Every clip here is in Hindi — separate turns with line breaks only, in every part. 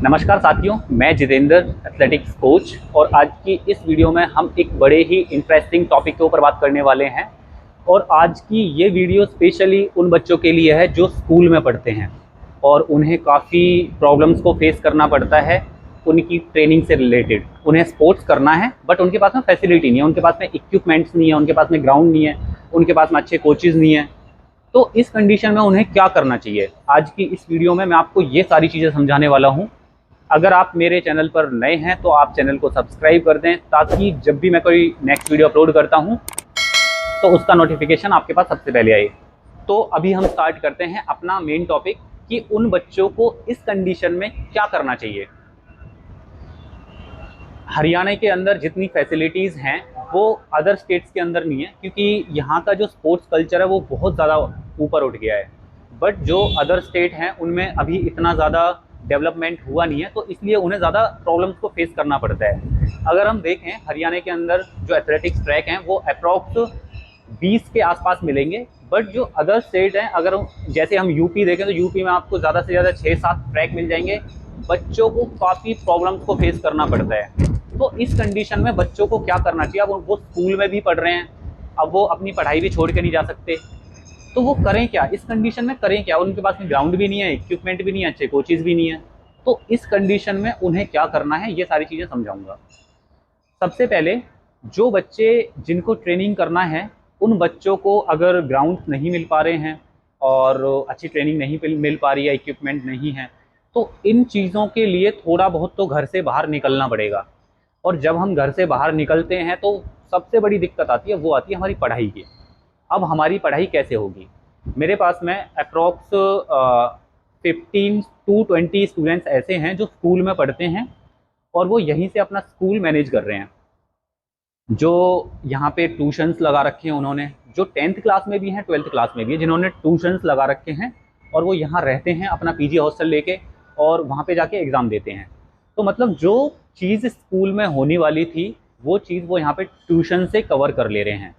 नमस्कार साथियों, मैं जितेंद्र एथलेटिक्स कोच और आज की इस वीडियो में हम एक बड़े ही इंटरेस्टिंग टॉपिक के ऊपर बात करने वाले हैं। और आज की ये वीडियो स्पेशली उन बच्चों के लिए है जो स्कूल में पढ़ते हैं और उन्हें काफ़ी प्रॉब्लम्स को फेस करना पड़ता है उनकी ट्रेनिंग से रिलेटेड। उन्हें स्पोर्ट्स करना है बट उनके पास में फैसिलिटी नहीं है, उनके पास में इक्विपमेंट्स नहीं है, उनके पास में ग्राउंड नहीं है, उनके पास में अच्छे कोचेज़ नहीं है। तो इस कंडीशन में उन्हें क्या करना चाहिए, आज की इस वीडियो में मैं आपको ये सारी चीज़ें समझाने वाला हूँ। अगर आप मेरे चैनल पर नए हैं तो आप चैनल को सब्सक्राइब कर दें ताकि जब भी मैं कोई नेक्स्ट वीडियो अपलोड करता हूं तो उसका नोटिफिकेशन आपके पास सबसे पहले आए। तो अभी हम स्टार्ट करते हैं अपना मेन टॉपिक कि उन बच्चों को इस कंडीशन में क्या करना चाहिए। हरियाणा के अंदर जितनी फैसिलिटीज़ हैं वो अदर स्टेट्स के अंदर नहीं है, क्योंकि यहाँ का जो स्पोर्ट्स कल्चर है वो बहुत ज़्यादा ऊपर उठ गया है। बट जो अदर स्टेट हैं उनमें अभी इतना ज़्यादा डेवलपमेंट हुआ नहीं है, तो इसलिए उन्हें ज़्यादा प्रॉब्लम्स को फेस करना पड़ता है। अगर हम देखें हरियाणा के अंदर जो एथलेटिक्स ट्रैक हैं वो अप्रॉक्स 20 के आसपास मिलेंगे। बट जो अदर स्टेट हैं, अगर जैसे हम यूपी देखें तो यूपी में आपको ज़्यादा से ज़्यादा 6-7 ट्रैक मिल जाएंगे। बच्चों को काफ़ी प्रॉब्लम्स को फेस करना पड़ता है। तो इस कंडीशन में बच्चों को क्या करना चाहिए? अब वो स्कूल में भी पढ़ रहे हैं, अब वो अपनी पढ़ाई भी छोड़ के नहीं जा सकते, तो वो करें क्या? इस कंडीशन में करें क्या? उनके पास में ग्राउंड भी नहीं है, इक्विपमेंट भी नहीं है, अच्छे कोचेज़ भी नहीं है। तो इस कंडीशन में उन्हें क्या करना है, ये सारी चीज़ें समझाऊंगा। सबसे पहले जो बच्चे जिनको ट्रेनिंग करना है उन बच्चों को अगर ग्राउंड नहीं मिल पा रहे हैं और अच्छी ट्रेनिंग नहीं मिल पा रही है, इक्विपमेंट नहीं है, तो इन चीज़ों के लिए थोड़ा बहुत तो घर से बाहर निकलना पड़ेगा। और जब हम घर से बाहर निकलते हैं तो सबसे बड़ी दिक्कत आती है, वो आती है हमारी पढ़ाई की। अब हमारी पढ़ाई कैसे होगी? मेरे पास में अप्रॉक्स 15 to 20 स्टूडेंट्स ऐसे हैं जो स्कूल में पढ़ते हैं और वो यहीं से अपना स्कूल मैनेज कर रहे हैं। जो यहाँ पे ट्यूशन्स लगा रखे हैं उन्होंने, जो 10th क्लास में भी हैं, 12th क्लास में भी है, जिन्होंने ट्यूशन्स लगा रखे हैं और वो यहाँ रहते हैं अपना पीजी हॉस्टल लेके और वहाँ पे जाके एग्ज़ाम देते हैं। तो मतलब जो चीज़ स्कूल में होने वाली थी वो चीज़ वो यहाँ पे ट्यूशन से कवर कर ले रहे हैं।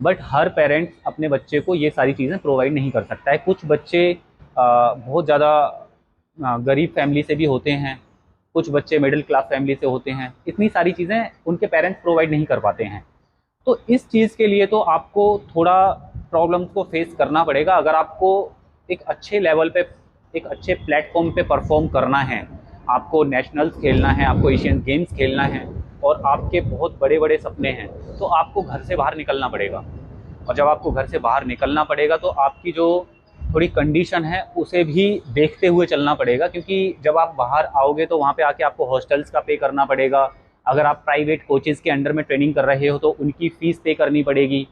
बट हर पेरेंट्स अपने बच्चे को ये सारी चीज़ें प्रोवाइड नहीं कर सकता है। कुछ बच्चे बहुत ज़्यादा गरीब फैमिली से भी होते हैं, कुछ बच्चे मिडिल क्लास फैमिली से होते हैं, इतनी सारी चीज़ें उनके पेरेंट्स प्रोवाइड नहीं कर पाते हैं। तो इस चीज़ के लिए तो आपको थोड़ा प्रॉब्लम्स को फेस करना पड़ेगा। अगर आपको एक अच्छे लेवल पे, एक अच्छे प्लेटफॉर्म पे परफॉर्म करना है, आपको नेशनल्स खेलना है, आपको एशियन गेम्स खेलना है और आपके बहुत बड़े बड़े सपने हैं, तो आपको घर से बाहर निकलना पड़ेगा। और जब आपको घर से बाहर निकलना पड़ेगा तो आपकी जो थोड़ी कंडीशन है उसे भी देखते हुए चलना पड़ेगा, क्योंकि जब आप बाहर आओगे तो वहाँ पे आके आपको हॉस्टल्स का पे करना पड़ेगा। अगर आप प्राइवेट कोचेज़ के अंडर में ट्रेनिंग कर रहे हो तो उनकी फ़ीस पे करनी पड़ेगी।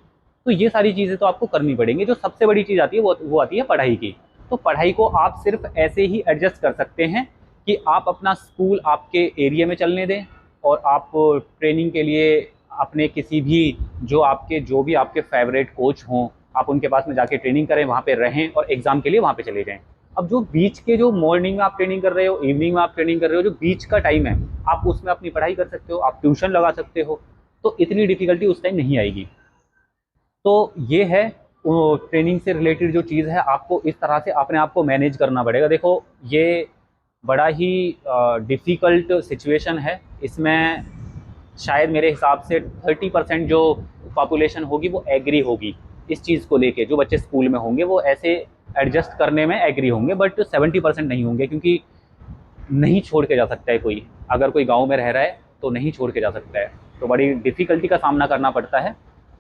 तो ये सारी चीज़ें तो आपको करनी पड़ेंगी। जो सबसे बड़ी चीज़ आती है वो आती है पढ़ाई की। तो पढ़ाई को आप सिर्फ ऐसे ही एडजस्ट कर सकते हैं कि आप अपना स्कूल आपके एरिया में चलने दें और आप ट्रेनिंग के लिए अपने किसी भी जो भी आपके फेवरेट कोच हों, आप उनके पास में जाके ट्रेनिंग करें, वहाँ पे रहें और एग्ज़ाम के लिए वहाँ पे चले जाएँ। अब जो बीच के, जो मॉर्निंग में आप ट्रेनिंग कर रहे हो, इवनिंग में आप ट्रेनिंग कर रहे हो, जो बीच का टाइम है आप उसमें अपनी पढ़ाई कर सकते हो, आप ट्यूशन लगा सकते हो, तो इतनी डिफ़िकल्टी उस टाइम नहीं आएगी। तो ये है ट्रेनिंग से रिलेटेड जो चीज़ है, आपको इस तरह से अपने आप को मैनेज करना पड़ेगा। देखो ये बड़ा ही डिफ़िकल्ट सिचुएशन है। इसमें शायद मेरे हिसाब से 30% जो पॉपुलेशन होगी वो एग्री होगी इस चीज़ को लेके। जो बच्चे स्कूल में होंगे वो ऐसे एडजस्ट करने में एग्री होंगे, बट 70% नहीं होंगे, क्योंकि नहीं छोड़ के जा सकता है कोई। अगर कोई गांव में रह रहा है तो नहीं छोड़ के जा सकता है, तो बड़ी डिफ़िकल्टी का सामना करना पड़ता है।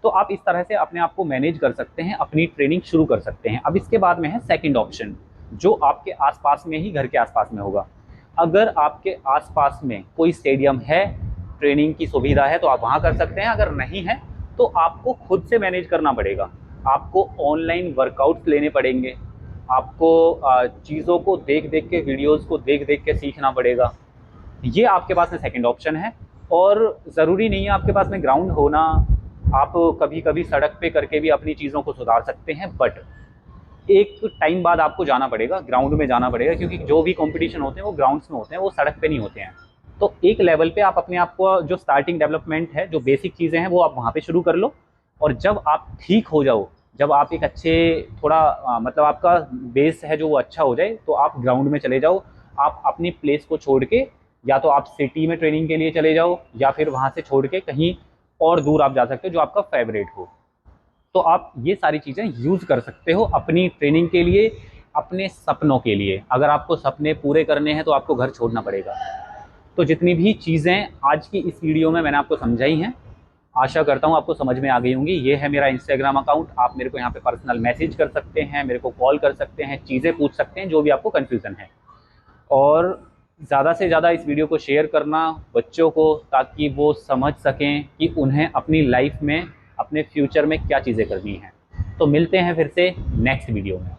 तो आप इस तरह से अपने आप को मैनेज कर सकते हैं, अपनी ट्रेनिंग शुरू कर सकते हैं। अब इसके बाद में है सेकंड ऑप्शन, जो आपके आसपास में ही, घर के आसपास में होगा। अगर आपके आसपास में कोई स्टेडियम है, ट्रेनिंग की सुविधा है, तो आप वहाँ कर सकते हैं। अगर नहीं है तो आपको खुद से मैनेज करना पड़ेगा। आपको ऑनलाइन वर्कआउट्स लेने पड़ेंगे, आपको चीज़ों को देख देख के, वीडियोज़ को देख देख के सीखना पड़ेगा। ये आपके पास में सेकंड ऑप्शन है। और ज़रूरी नहीं है आपके पास में ग्राउंड होना, आप कभी कभी सड़क पे करके भी अपनी चीज़ों को सुधार सकते हैं। बट एक टाइम बाद आपको जाना पड़ेगा, ग्राउंड में जाना पड़ेगा, क्योंकि जो भी कंपटीशन होते हैं वो ग्राउंड्स में होते हैं, वो सड़क पे नहीं होते हैं। तो एक लेवल पे आप अपने आप को, जो स्टार्टिंग डेवलपमेंट है, जो बेसिक चीज़ें हैं, वो आप वहाँ पे शुरू कर लो। और जब आप ठीक हो जाओ, जब आप एक अच्छे, थोड़ा मतलब आपका बेस है जो वो अच्छा हो जाए, तो आप ग्राउंड में चले जाओ। आप अपनी प्लेस को छोड़ के या तो आप सिटी में ट्रेनिंग के लिए चले जाओ या फिर वहाँ से छोड़ के कहीं और दूर आप जा सकते हो जो आपका फेवरेट हो। तो आप ये सारी चीज़ें यूज़ कर सकते हो अपनी ट्रेनिंग के लिए, अपने सपनों के लिए। अगर आपको सपने पूरे करने हैं तो आपको घर छोड़ना पड़ेगा। तो जितनी भी चीज़ें आज की इस वीडियो में मैंने आपको समझाई हैं, आशा करता हूँ आपको समझ में आ गई होंगी। ये है मेरा इंस्टाग्राम अकाउंट, आप मेरे को यहाँ पे पर्सनल मैसेज कर सकते हैं, मेरे को कॉल कर सकते हैं, चीज़ें पूछ सकते हैं जो भी आपको कन्फ्यूज़न है। और ज़्यादा से ज़्यादा इस वीडियो को शेयर करना बच्चों को, ताकि वो समझ सकें कि उन्हें अपनी लाइफ में, अपने फ्यूचर में क्या चीज़ें करनी हैं। तो मिलते हैं फिर से नेक्स्ट वीडियो में।